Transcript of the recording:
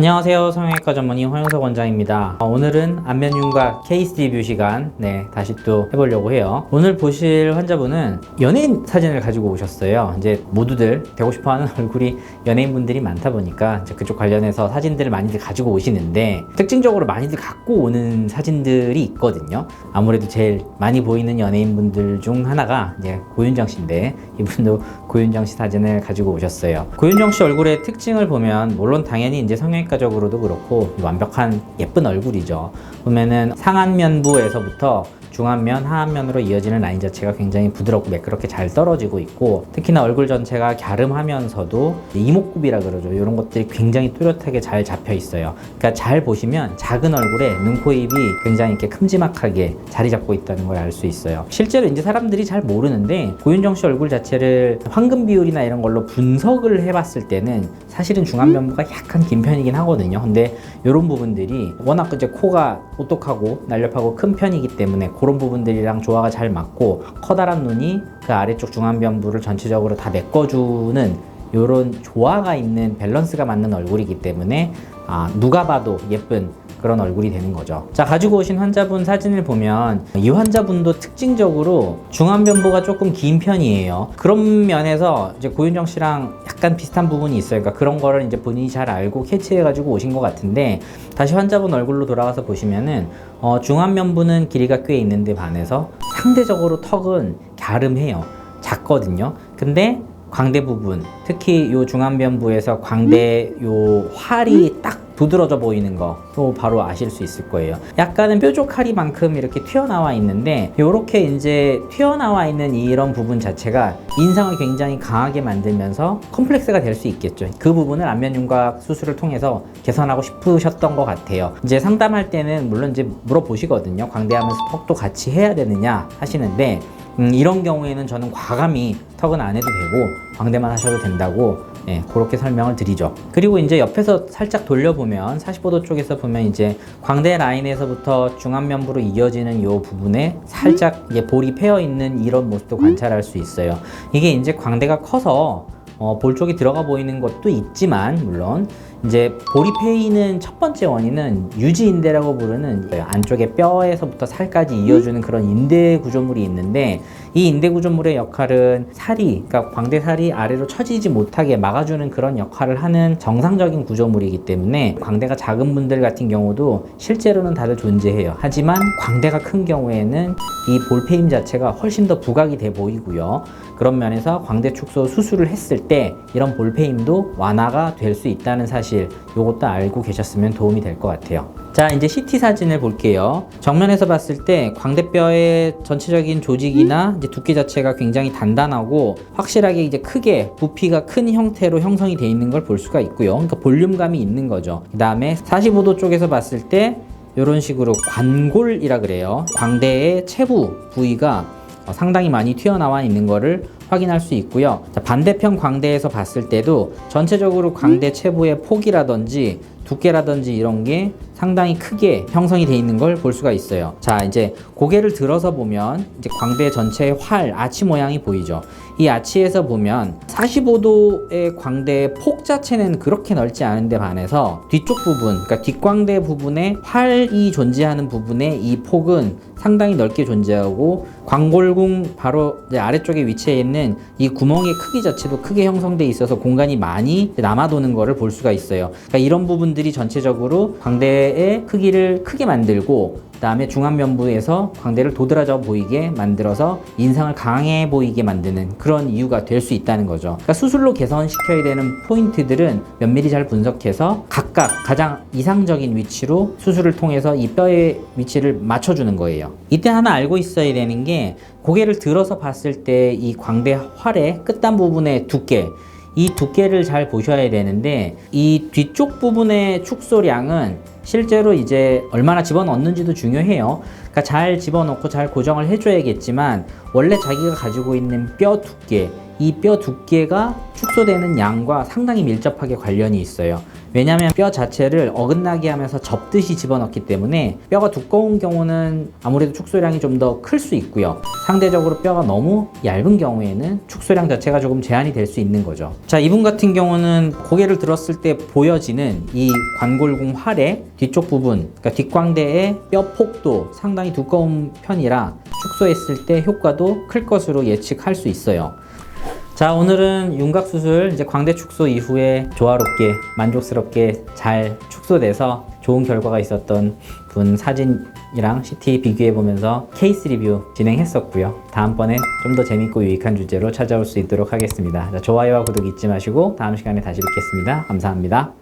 안녕하세요. 성형외과 전문의 황영석 원장입니다. 오늘은 안면윤곽 케이스 리뷰 시간 다시 또 해보려고 해요. 오늘 보실 환자분은 연예인 사진을 가지고 오셨어요. 이제 모두들 되고 싶어하는 얼굴이 연예인분들이 많다 보니까 이제 그쪽 관련해서 사진들을 많이들 가지고 오시는데, 특징적으로 많이들 갖고 오는 사진들이 있거든요. 아무래도 제일 많이 보이는 연예인분들 중 하나가 이제 고윤정 씨인데, 이분도 고윤정 씨 사진을 가지고 오셨어요. 고윤정 씨 얼굴의 특징을 보면 물론 당연히 이제 성형외과적으로도 그렇고 완벽한 예쁜 얼굴이죠. 보면은 상안면부에서부터 중안면, 하안면으로 이어지는 라인 자체가 굉장히 부드럽고 매끄럽게 잘 떨어지고 있고, 특히나 얼굴 전체가 갸름하면서도 이목구비라 그러죠. 이런 것들이 굉장히 뚜렷하게 잘 잡혀 있어요. 그러니까 잘 보시면 작은 얼굴에 눈, 코, 입이 굉장히 이렇게 큼지막하게 자리 잡고 있다는 걸 알 수 있어요. 실제로 이제 사람들이 잘 모르는데, 고윤정 씨 얼굴 자체를 황금 비율이나 이런 걸로 분석을 해봤을 때는 사실은 중안면부가 약간 긴 편이긴 하거든요. 근데 이런 부분들이 워낙 이제 코가 오똑하고 날렵하고 큰 편이기 때문에 그런 부분들이랑 조화가 잘 맞고, 커다란 눈이 그 아래쪽 중안면부를 전체적으로 다 메꿔주는 이런 조화가 있는 밸런스가 맞는 얼굴이기 때문에 누가 봐도 예쁜 그런 얼굴이 되는 거죠. 자, 가지고 오신 환자분 사진을 보면 이 환자분도 특징적으로 중안면부가 조금 긴 편이에요. 그런 면에서 이제 고윤정 씨랑 약간 비슷한 부분이 있어요. 그러니까 그런 거를 이제 본인이 잘 알고 캐치해가지고 오신 것 같은데, 다시 환자분 얼굴로 돌아가서 보시면은 중안면부는 길이가 꽤 있는데 반해서 상대적으로 턱은 갸름해요. 작거든요. 근데 광대 부분, 특히 요 중안면부에서 광대 요 활이 딱 두드러져 보이는 거 또 바로 아실 수 있을 거예요. 약간은 뾰족하리만큼 이렇게 튀어나와 있는데, 요렇게 이제 튀어나와 있는 이런 부분 자체가 인상을 굉장히 강하게 만들면서 컴플렉스가 될 수 있겠죠. 그 부분을 안면윤곽 수술을 통해서 개선하고 싶으셨던 것 같아요. 이제 상담할 때는 물론 이제 물어보시거든요. 광대하면서 턱도 같이 해야 되느냐 하시는데, 이런 경우에는 저는 과감히 턱은 안 해도 되고 광대만 하셔도 된다고 그렇게 설명을 드리죠. 그리고 이제 옆에서 살짝 돌려보면 45도 쪽에서 보면 이제 광대 라인에서부터 중안면부로 이어지는 이 부분에 살짝 볼이 패여 있는 이런 모습도 관찰할 수 있어요. 이게 이제 광대가 커서 볼 쪽이 들어가 보이는 것도 있지만, 물론 이제 볼이 패이는 첫 번째 원인은 유지인대라고 부르는 안쪽에 뼈에서부터 살까지 이어주는 그런 인대 구조물이 있는데, 이 인대 구조물의 역할은 살이, 그러니까 광대살이 아래로 처지지 못하게 막아주는 그런 역할을 하는 정상적인 구조물이기 때문에 광대가 작은 분들 같은 경우도 실제로는 다들 존재해요. 하지만 광대가 큰 경우에는 이 볼페임 자체가 훨씬 더 부각이 돼 보이고요. 그런 면에서 광대 축소 수술을 했을 때 이런 볼페임도 완화가 될 수 있다는 사실, 요것도 알고 계셨으면 도움이 될 것 같아요. 자, 이제 CT 사진을 볼게요. 정면에서 봤을 때 광대뼈의 전체적인 조직이나 이제 두께 자체가 굉장히 단단하고 확실하게 이제 크게 부피가 큰 형태로 형성이 되어 있는 걸 볼 수가 있고요. 그러니까 볼륨감이 있는 거죠. 그 다음에 45도 쪽에서 봤을 때 이런 식으로 관골이라 그래요. 광대의 체부 부위가 상당히 많이 튀어나와 있는 거를 확인할 수 있고요. 자, 반대편 광대에서 봤을 때도 전체적으로 광대 체부의 폭이라든지 두께라든지 이런 게 상당히 크게 형성이 되어 있는 걸 볼 수가 있어요. 자, 이제 고개를 들어서 보면 이제 광대 전체의 활, 아치 모양이 보이죠. 이 아치에서 보면 45도의 광대의 폭 자체는 그렇게 넓지 않은데 반해서 뒤쪽 부분, 그러니까 뒷광대 부분에 활이 존재하는 부분에 이 폭은 상당히 넓게 존재하고, 광골궁 바로 아래쪽에 위치해 있는 이 구멍의 크기 자체도 크게 형성돼 있어서 공간이 많이 남아도는 것을 볼 수가 있어요. 그러니까 이런 부분들이 전체적으로 광대의 크기를 크게 만들고, 그 다음에 중안면부에서 광대를 도드라져 보이게 만들어서 인상을 강해 보이게 만드는 그런 이유가 될 수 있다는 거죠. 그러니까 수술로 개선시켜야 되는 포인트들은 면밀히 잘 분석해서 각각 가장 이상적인 위치로 수술을 통해서 이 뼈의 위치를 맞춰주는 거예요. 이때 하나 알고 있어야 되는 게, 고개를 들어서 봤을 때 이 광대 활의 끝단 부분의 두께, 이 두께를 잘 보셔야 되는데, 이 뒤쪽 부분의 축소량은 실제로 이제 얼마나 집어넣는지도 중요해요. 그러니까 잘 집어넣고 잘 고정을 해줘야겠지만, 원래 자기가 가지고 있는 뼈 두께, 이 뼈 두께가 축소되는 양과 상당히 밀접하게 관련이 있어요. 왜냐하면 뼈 자체를 어긋나게 하면서 접듯이 집어넣기 때문에 뼈가 두꺼운 경우는 아무래도 축소량이 좀 더 클 수 있고요. 상대적으로 뼈가 너무 얇은 경우에는 축소량 자체가 조금 제한이 될 수 있는 거죠. 자, 이분 같은 경우는 고개를 들었을 때 보여지는 이 관골궁 활의 뒤쪽 부분, 그러니까 뒷광대의 뼈 폭도 상당히 두꺼운 편이라 축소했을 때 효과도 클 것으로 예측할 수 있어요. 자, 오늘은 윤곽 수술 이제 광대 축소 이후에 조화롭게 만족스럽게 잘 축소돼서 좋은 결과가 있었던 분 사진이랑 CT 비교해 보면서 케이스 리뷰 진행했었고요. 다음번에 좀 더 재밌고 유익한 주제로 찾아올 수 있도록 하겠습니다. 자, 좋아요와 구독 잊지 마시고 다음 시간에 다시 뵙겠습니다. 감사합니다.